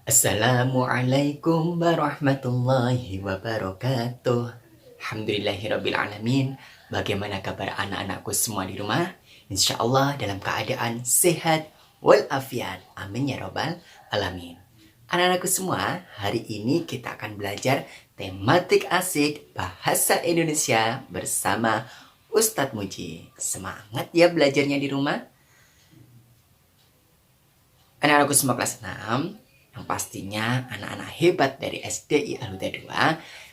Assalamualaikum warahmatullahi wabarakatuh. Alhamdulillahirrabbilalamin. Bagaimana kabar anak-anakku semua di rumah? Insya Allah dalam keadaan sehat walafiat. Amin ya robbal alamin. Anak-anakku semua, hari ini kita akan belajar tematik asik bahasa Indonesia bersama Ustadz Muji. Semangat ya belajarnya di rumah. Anak-anakku semua kelas 6, yang pastinya anak-anak hebat dari SDI Al-Huda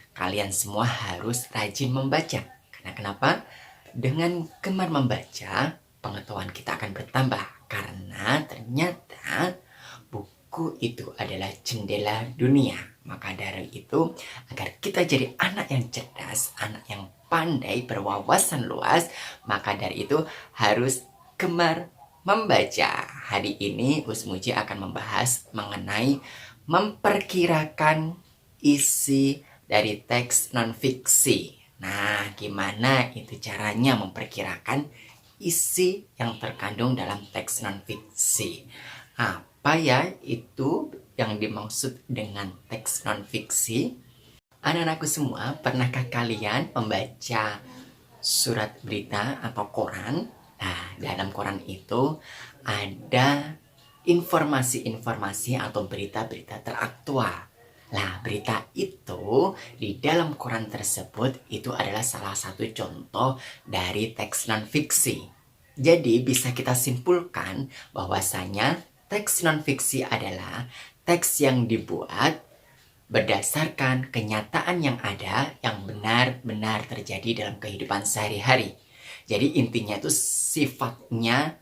2, kalian semua harus rajin membaca. Karena kenapa? Dengan gemar membaca, pengetahuan kita akan bertambah. Karena ternyata buku itu adalah jendela dunia. Maka dari itu, agar kita jadi anak yang cerdas, anak yang pandai, berwawasan luas, maka dari itu harus gemar membaca. Hari ini Usmuji akan membahas mengenai memperkirakan isi dari teks non-fiksi. Nah, gimana itu caranya memperkirakan isi yang terkandung dalam teks non-fiksi? Apa ya itu yang dimaksud dengan teks non-fiksi? Anak-anakku semua, pernahkah kalian membaca surat berita atau koran? Nah, dalam koran itu ada informasi-informasi atau berita-berita teraktual. Nah, berita itu di dalam koran tersebut itu adalah salah satu contoh dari teks non-fiksi. Jadi bisa kita simpulkan bahwasanya teks non-fiksi adalah teks yang dibuat berdasarkan kenyataan yang ada yang benar-benar terjadi dalam kehidupan sehari-hari. Jadi intinya itu sifatnya,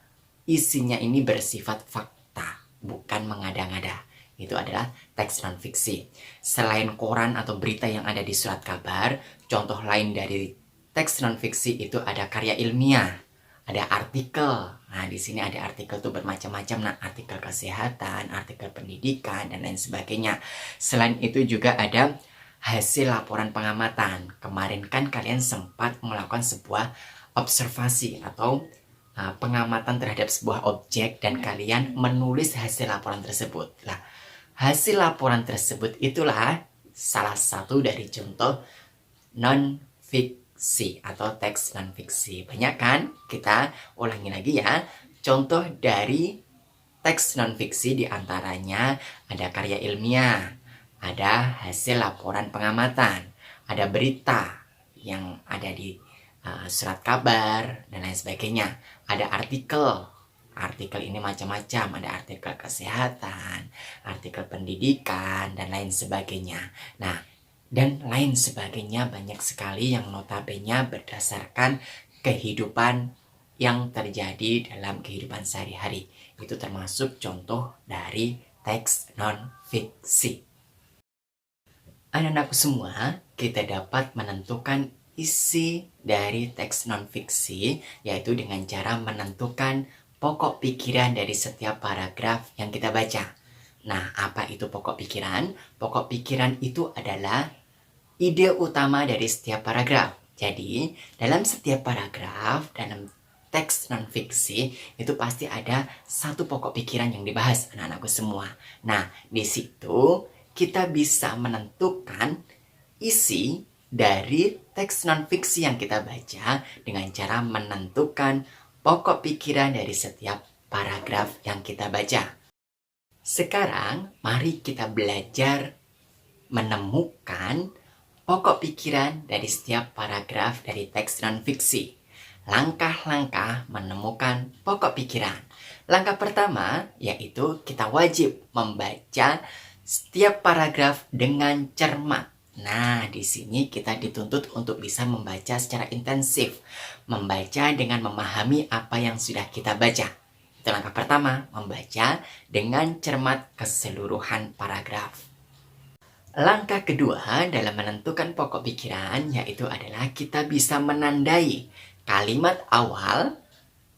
isinya ini bersifat fakta, bukan mengada-ngada. Itu adalah teks non-fiksi. Selain koran atau berita yang ada di surat kabar, contoh lain dari teks non-fiksi itu ada karya ilmiah, ada artikel. Nah, di sini ada artikel tuh bermacam-macam, nah, artikel kesehatan, artikel pendidikan, dan lain sebagainya. Selain itu juga ada hasil laporan pengamatan. Kemarin kan kalian sempat melakukan sebuah observasi atau pengamatan terhadap sebuah objek dan kalian menulis hasil laporan tersebut. Nah, hasil laporan tersebut itulah salah satu dari contoh non-fiksi atau teks non-fiksi. Banyak kan? Kita ulangi lagi ya. Contoh dari teks non-fiksi diantaranya ada karya ilmiah, ada hasil laporan pengamatan, ada berita yang ada di surat kabar, dan lain sebagainya. Ada artikel. Artikel ini macam-macam. Ada artikel kesehatan, artikel pendidikan, dan lain sebagainya. Nah, dan lain sebagainya banyak sekali yang notabene berdasarkan kehidupan yang terjadi dalam kehidupan sehari-hari. Itu termasuk contoh dari teks non-fiksi. Anak-anakku semua, kita dapat menentukan isi dari teks non-fiksi, yaitu dengan cara menentukan pokok pikiran dari setiap paragraf yang kita baca. Nah, apa itu pokok pikiran? Pokok pikiran itu adalah ide utama dari setiap paragraf. Jadi, dalam setiap paragraf, dalam teks non-fiksi, itu pasti ada satu pokok pikiran yang dibahas, anak-anakku semua. Nah, di situ kita bisa menentukan isi dari teks non-fiksi yang kita baca dengan cara menentukan pokok pikiran dari setiap paragraf yang kita baca. Sekarang, mari kita belajar menemukan pokok pikiran dari setiap paragraf dari teks non-fiksi. Langkah-langkah menemukan pokok pikiran. Langkah pertama yaitu kita wajib membaca setiap paragraf dengan cermat. Nah, di sini kita dituntut untuk bisa membaca secara intensif. Membaca dengan memahami apa yang sudah kita baca. Itu langkah pertama, membaca dengan cermat keseluruhan paragraf. Langkah kedua dalam menentukan pokok pikiran yaitu adalah kita bisa menandai kalimat awal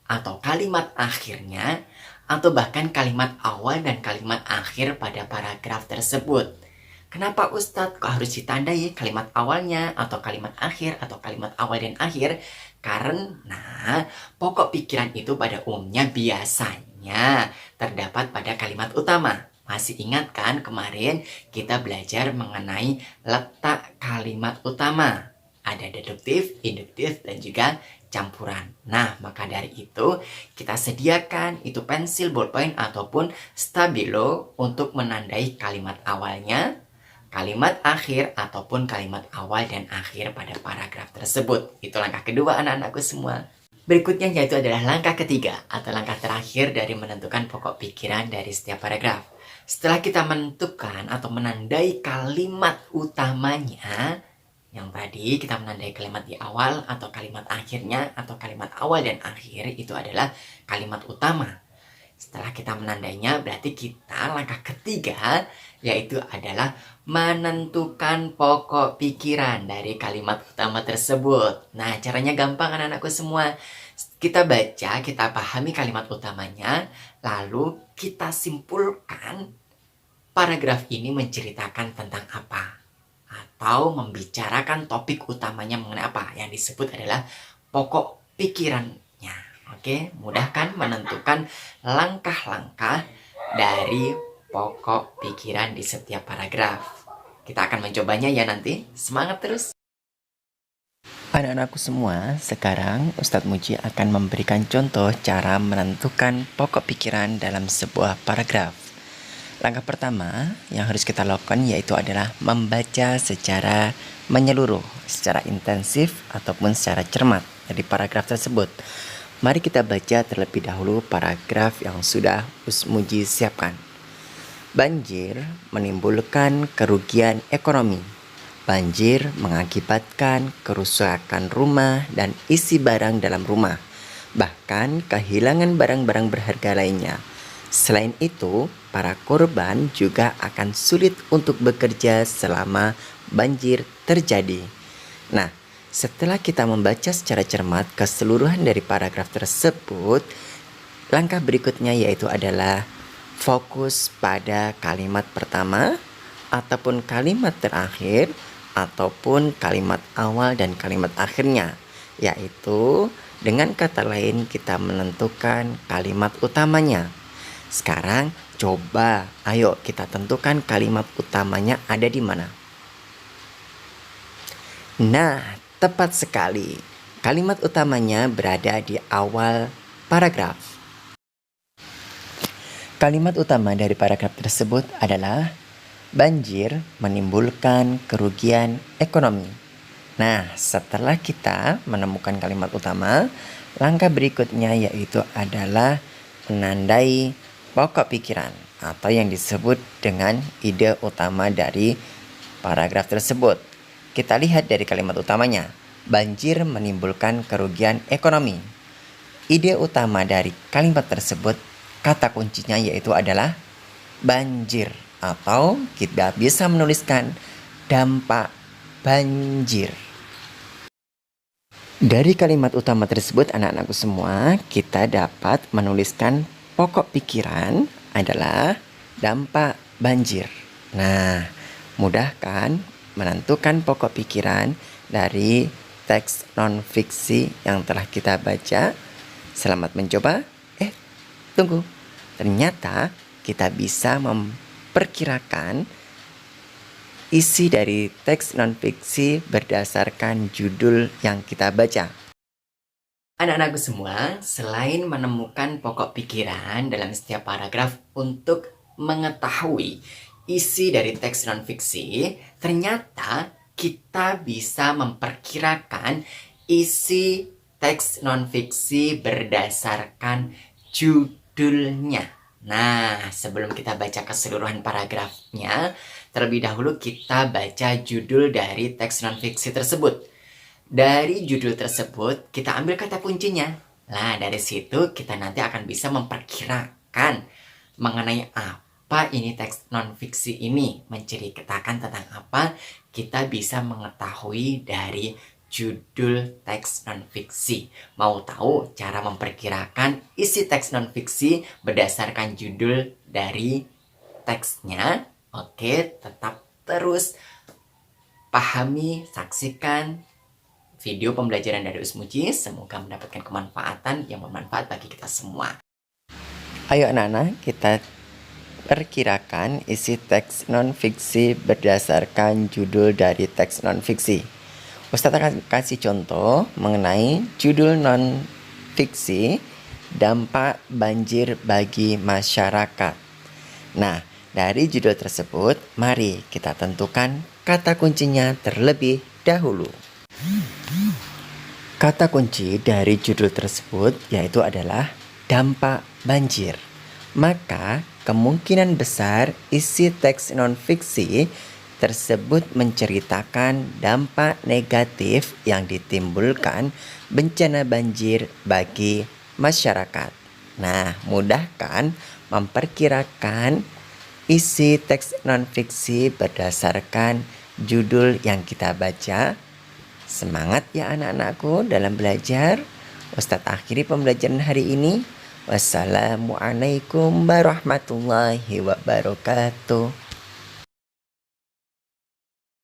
atau kalimat akhirnya atau bahkan kalimat awal dan kalimat akhir pada paragraf tersebut. Kenapa Ustadz kok harus ditandai kalimat awalnya atau kalimat akhir atau kalimat awal dan akhir? Karena pokok pikiran itu pada umumnya biasanya terdapat pada kalimat utama. Masih ingat kan kemarin kita belajar mengenai letak kalimat utama. Ada deduktif, induktif, dan juga campuran. Nah, maka dari itu kita sediakan itu pensil, ballpoint, ataupun stabilo untuk menandai kalimat awalnya, kalimat akhir, ataupun kalimat awal dan akhir pada paragraf tersebut. Itu langkah kedua anak-anakku semua. Berikutnya yaitu adalah langkah ketiga atau langkah terakhir dari menentukan pokok pikiran dari setiap paragraf. Setelah kita menentukan atau menandai kalimat utamanya, yang tadi kita menandai kalimat di awal atau kalimat akhirnya atau kalimat awal dan akhir itu adalah kalimat utama. Setelah kita menandainya berarti kita langkah ketiga yaitu adalah menentukan pokok pikiran dari kalimat utama tersebut. Nah, caranya gampang anak-anakku semua. Kita baca, kita pahami kalimat utamanya, lalu kita simpulkan paragraf ini menceritakan tentang apa. Atau membicarakan topik utamanya mengenai apa. Yang disebut adalah pokok pikirannya. Oke, mudah kan menentukan langkah-langkah dari pokok pikiran di setiap paragraf. Kita akan mencobanya ya nanti. Semangat terus! Anak-anakku semua, sekarang Ustadz Muji akan memberikan contoh cara menentukan pokok pikiran dalam sebuah paragraf. Langkah pertama yang harus kita lakukan yaitu adalah membaca secara menyeluruh, secara intensif ataupun secara cermat dari paragraf tersebut. Mari kita baca terlebih dahulu paragraf yang sudah Ustadz Muji siapkan. Banjir menimbulkan kerugian ekonomi. Banjir mengakibatkan kerusakan rumah dan isi barang dalam rumah, bahkan kehilangan barang-barang berharga lainnya. Selain itu, para korban juga akan sulit untuk bekerja selama banjir terjadi. Nah, setelah kita membaca secara cermat keseluruhan dari paragraf tersebut, langkah berikutnya yaitu adalah fokus pada kalimat pertama ataupun kalimat terakhir ataupun kalimat awal dan kalimat akhirnya, yaitu dengan kata lain kita menentukan kalimat utamanya. Sekarang coba ayo kita tentukan kalimat utamanya ada di mana. Nah, tepat sekali. Kalimat utamanya berada di awal paragraf. Kalimat utama dari paragraf tersebut adalah banjir menimbulkan kerugian ekonomi. Nah, setelah kita menemukan kalimat utama, langkah berikutnya yaitu adalah menandai pokok pikiran atau yang disebut dengan ide utama dari paragraf tersebut. Kita lihat dari kalimat utamanya, banjir menimbulkan kerugian ekonomi. Ide utama dari kalimat tersebut, kata kuncinya yaitu adalah banjir, atau kita bisa menuliskan dampak banjir. Dari kalimat utama tersebut anak-anakku semua, kita dapat menuliskan pokok pikiran adalah dampak banjir. Nah, mudah kan menentukan pokok pikiran dari teks non-fiksi yang telah kita baca? Selamat mencoba. Tunggu. Ternyata kita bisa memperkirakan isi dari teks non-fiksi berdasarkan judul yang kita baca. Anak-anakku semua, selain menemukan pokok pikiran dalam setiap paragraf untuk mengetahui isi dari teks non-fiksi, ternyata kita bisa memperkirakan isi teks non-fiksi berdasarkan judulnya. Nah, sebelum kita baca keseluruhan paragrafnya, terlebih dahulu kita baca judul dari teks non-fiksi tersebut. Dari judul tersebut, kita ambil kata kuncinya. Nah, dari situ kita nanti akan bisa memperkirakan mengenai apa ini teks non-fiksi ini. Menceritakan tentang apa, kita bisa mengetahui dari judul teks non-fiksi. Mau tahu cara memperkirakan isi teks non-fiksi berdasarkan judul dari teksnya? Oke, tetap terus pahami, saksikan video pembelajaran dari Ustadz Muji. Semoga mendapatkan kemanfaatan yang bermanfaat bagi kita semua. Ayo anak-anak, kita Perkirakan isi teks non-fiksi berdasarkan judul dari teks non-fiksi. Ustadz akan kasih contoh mengenai judul non-fiksi, dampak banjir bagi masyarakat. Nah, dari judul tersebut, mari kita tentukan kata kuncinya terlebih dahulu. Kata kunci dari judul tersebut yaitu adalah dampak banjir. Maka kemungkinan besar isi teks non-fiksi tersebut menceritakan dampak negatif yang ditimbulkan bencana banjir bagi masyarakat. Nah, mudahkan memperkirakan isi teks non-fiksi berdasarkan judul yang kita baca. Semangat ya anak-anakku dalam belajar. Ustadz akhiri pembelajaran hari ini. Wassalamualaikum warahmatullahi wabarakatuh.